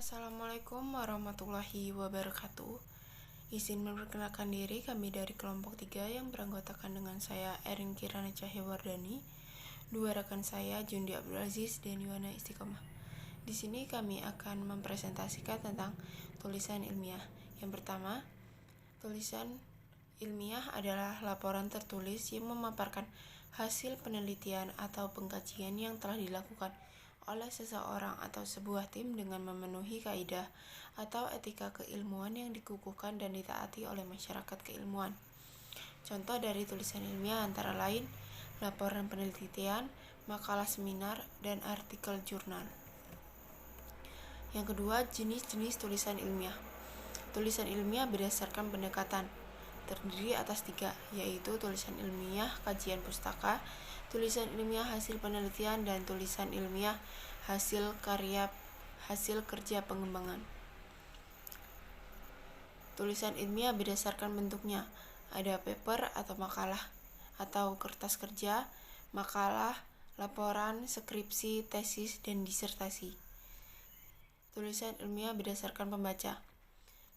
Assalamualaikum warahmatullahi wabarakatuh. Izin memperkenalkan diri, kami dari kelompok 3 yang beranggotakan dengan saya Erin Kirana Cahyawardani, dua rekan saya Jundi Abdul Aziz dan Yuwana Istiqomah. Di sini kami akan mempresentasikan tentang tulisan ilmiah. Yang pertama, tulisan ilmiah adalah laporan tertulis yang memaparkan hasil penelitian atau pengkajian yang telah dilakukan oleh seseorang atau sebuah tim dengan memenuhi kaidah atau etika keilmuan yang dikukuhkan dan ditaati oleh masyarakat keilmuan. Contoh dari tulisan ilmiah antara lain laporan penelitian, makalah seminar, dan artikel jurnal. Yang kedua, jenis-jenis tulisan ilmiah. Tulisan ilmiah berdasarkan pendekatan terdiri atas 3, yaitu tulisan ilmiah kajian pustaka, tulisan ilmiah hasil penelitian, dan tulisan ilmiah hasil kerja pengembangan. Tulisan ilmiah berdasarkan bentuknya, ada paper atau makalah, atau kertas kerja, makalah, laporan, skripsi, tesis, dan disertasi. Tulisan ilmiah berdasarkan pembaca.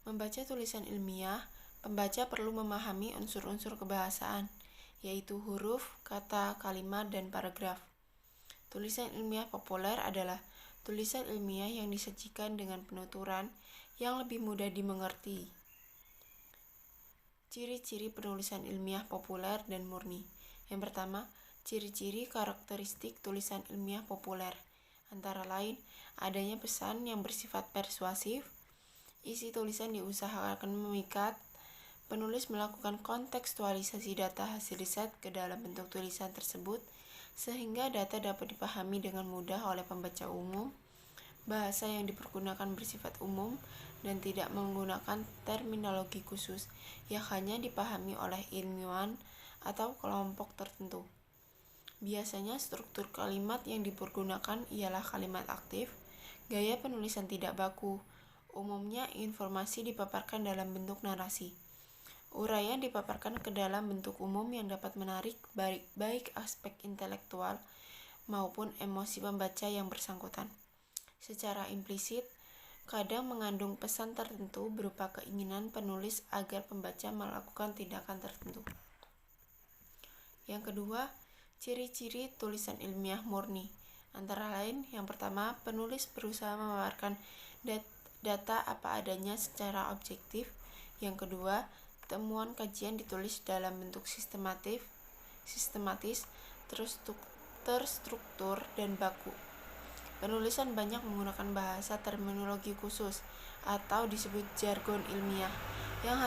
Membaca tulisan ilmiah, pembaca perlu memahami unsur-unsur kebahasaan, yaitu huruf, kata, kalimat, dan paragraf. Tulisan ilmiah populer adalah tulisan ilmiah yang disajikan dengan penuturan yang lebih mudah dimengerti. Ciri-ciri penulisan ilmiah populer dan murni. Yang pertama, ciri-ciri karakteristik tulisan ilmiah populer, antara lain adanya pesan yang bersifat persuasif, isi tulisan diusahakan memikat, penulis melakukan kontekstualisasi data hasil riset ke dalam bentuk tulisan tersebut sehingga data dapat dipahami dengan mudah oleh pembaca umum, bahasa yang dipergunakan bersifat umum dan tidak menggunakan terminologi khusus yang hanya dipahami oleh ilmuwan atau kelompok tertentu. Biasanya struktur kalimat yang dipergunakan ialah kalimat aktif, gaya penulisan tidak baku. Umumnya informasi dipaparkan dalam bentuk narasi. Uraian dipaparkan ke dalam bentuk umum yang dapat menarik baik aspek intelektual maupun emosi pembaca yang bersangkutan. Secara implisit, kadang mengandung pesan tertentu berupa keinginan penulis agar pembaca melakukan tindakan tertentu. Yang kedua, ciri-ciri tulisan ilmiah murni. Antara lain, yang pertama, penulis berusaha memaparkan data apa adanya secara objektif. Yang kedua, temuan kajian ditulis dalam bentuk sistematis, terstruktur, dan baku. Penulisan banyak menggunakan bahasa terminologi khusus atau disebut jargon ilmiah yang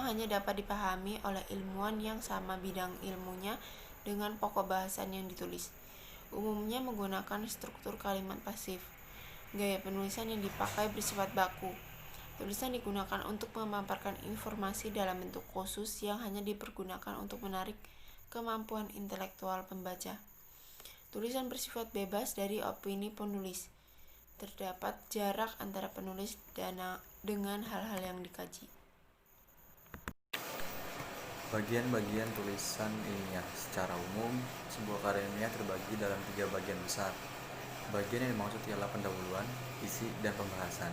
hanya dapat dipahami oleh ilmuwan yang sama bidang ilmunya dengan pokok bahasan yang ditulis. Umumnya menggunakan struktur kalimat pasif. Gaya penulisan yang dipakai bersifat baku. Tulisan digunakan untuk memaparkan informasi dalam bentuk khusus yang hanya dipergunakan untuk menarik kemampuan intelektual pembaca. Tulisan bersifat bebas dari opini penulis. Terdapat jarak antara penulis dengan hal-hal yang dikaji. Bagian-bagian tulisan ilmiah. Secara umum, sebuah karya ilmiah terbagi dalam 3 bagian besar. Bagian yang dimaksud ialah pendahuluan, isi, dan pembahasan.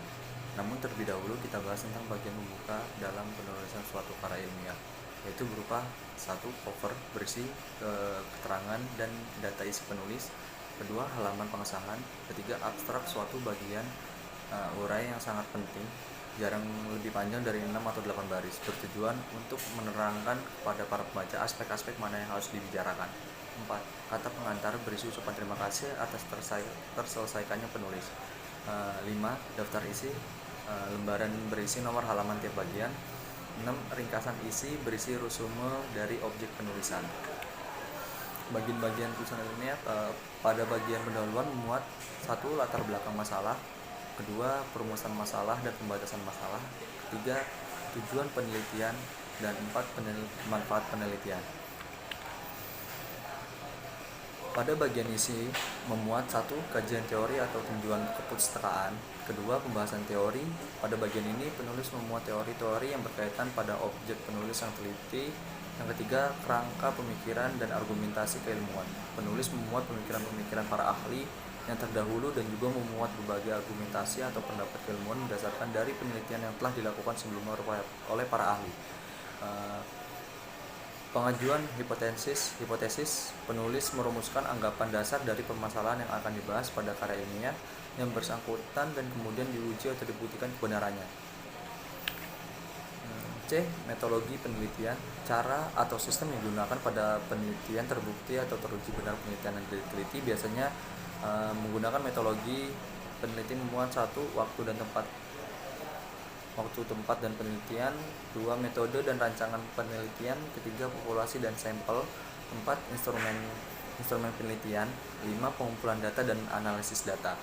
Namun terlebih dahulu kita bahas tentang bagian pembuka dalam penulisan suatu karya ilmiah, yaitu berupa 1. Cover berisi keterangan dan data isi penulis. 2. Halaman pengesahan. 3. Abstrak suatu bagian urai yang sangat penting, jarang lebih panjang dari 6 atau 8 baris, bertujuan untuk menerangkan kepada para pembaca aspek-aspek mana yang harus dibicarakan. 4. Kata pengantar berisi ucapan terima kasih atas terselesaikannya penulis. 5. Daftar isi, lembaran berisi nomor halaman tiap bagian. 6. Ringkasan isi berisi resume dari objek penulisan. Bagian-bagian tulisan ilmiah pada bagian pendahuluan memuat 1. Latar belakang masalah. 2. Perumusan masalah dan pembatasan masalah. 3. Tujuan penelitian. Dan 4. Manfaat penelitian. Pada bagian isi memuat 1. Kajian teori atau tujuan kepustakaan. 2. Pembahasan teori. Pada bagian ini penulis memuat teori-teori yang berkaitan pada objek penulis yang teliti. Yang ketiga, kerangka pemikiran dan argumentasi keilmuan. Penulis memuat pemikiran-pemikiran para ahli yang terdahulu dan juga memuat berbagai argumentasi atau pendapat keilmuan berdasarkan dari penelitian yang telah dilakukan sebelumnya oleh para ahli. Pengajuan hipotesis penulis merumuskan anggapan dasar dari permasalahan yang akan dibahas pada karya ilmiah yang bersangkutan dan kemudian diuji atau dibuktikan kebenarannya. C. Metodologi penelitian, cara atau sistem yang digunakan pada penelitian terbukti atau teruji benar penelitian yang diteliti biasanya menggunakan metodologi peneliti memuat 1. Waktu, tempat dan penelitian. 2. Metode dan rancangan penelitian. 3. Populasi dan sampel. 4. Instrumen penelitian. 5. Pengumpulan data dan analisis data.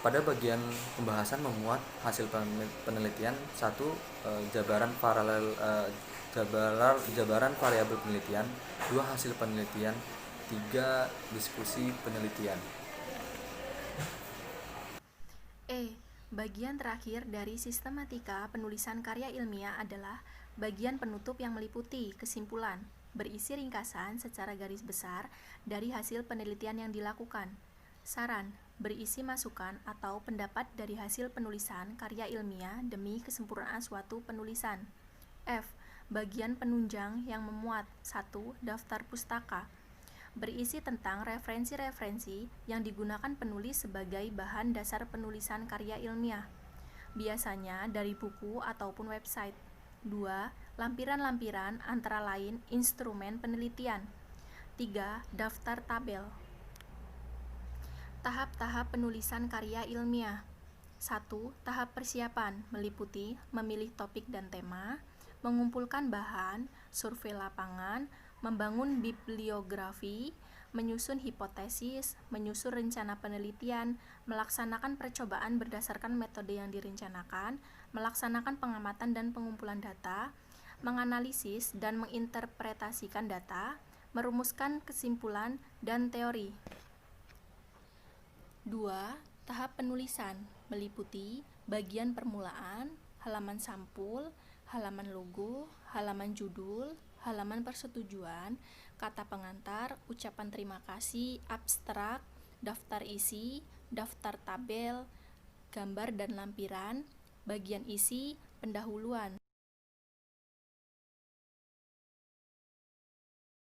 Pada bagian pembahasan memuat hasil penelitian. 1. Jabaran variabel penelitian. 2. Hasil penelitian. 3. Diskusi penelitian. Bagian terakhir dari sistematika penulisan karya ilmiah adalah bagian penutup yang meliputi kesimpulan, berisi ringkasan secara garis besar dari hasil penelitian yang dilakukan. Saran, berisi masukan atau pendapat dari hasil penulisan karya ilmiah demi kesempurnaan suatu penulisan. F. Bagian penunjang yang memuat 1. Daftar pustaka, berisi tentang referensi-referensi yang digunakan penulis sebagai bahan dasar penulisan karya ilmiah, biasanya dari buku ataupun website. 2. Lampiran-lampiran antara lain instrumen penelitian. 3. Daftar tabel. Tahap-tahap penulisan karya ilmiah. 1. Tahap persiapan meliputi memilih topik dan tema, mengumpulkan bahan, survei lapangan, membangun bibliografi, menyusun hipotesis, menyusun rencana penelitian, melaksanakan percobaan berdasarkan metode yang direncanakan, melaksanakan pengamatan dan pengumpulan data, menganalisis dan menginterpretasikan data, merumuskan kesimpulan dan teori. 2. Tahap penulisan meliputi bagian permulaan, halaman sampul, halaman logo, halaman judul, halaman persetujuan, kata pengantar, ucapan terima kasih, abstrak, daftar isi, daftar tabel, gambar dan lampiran, bagian isi, pendahuluan.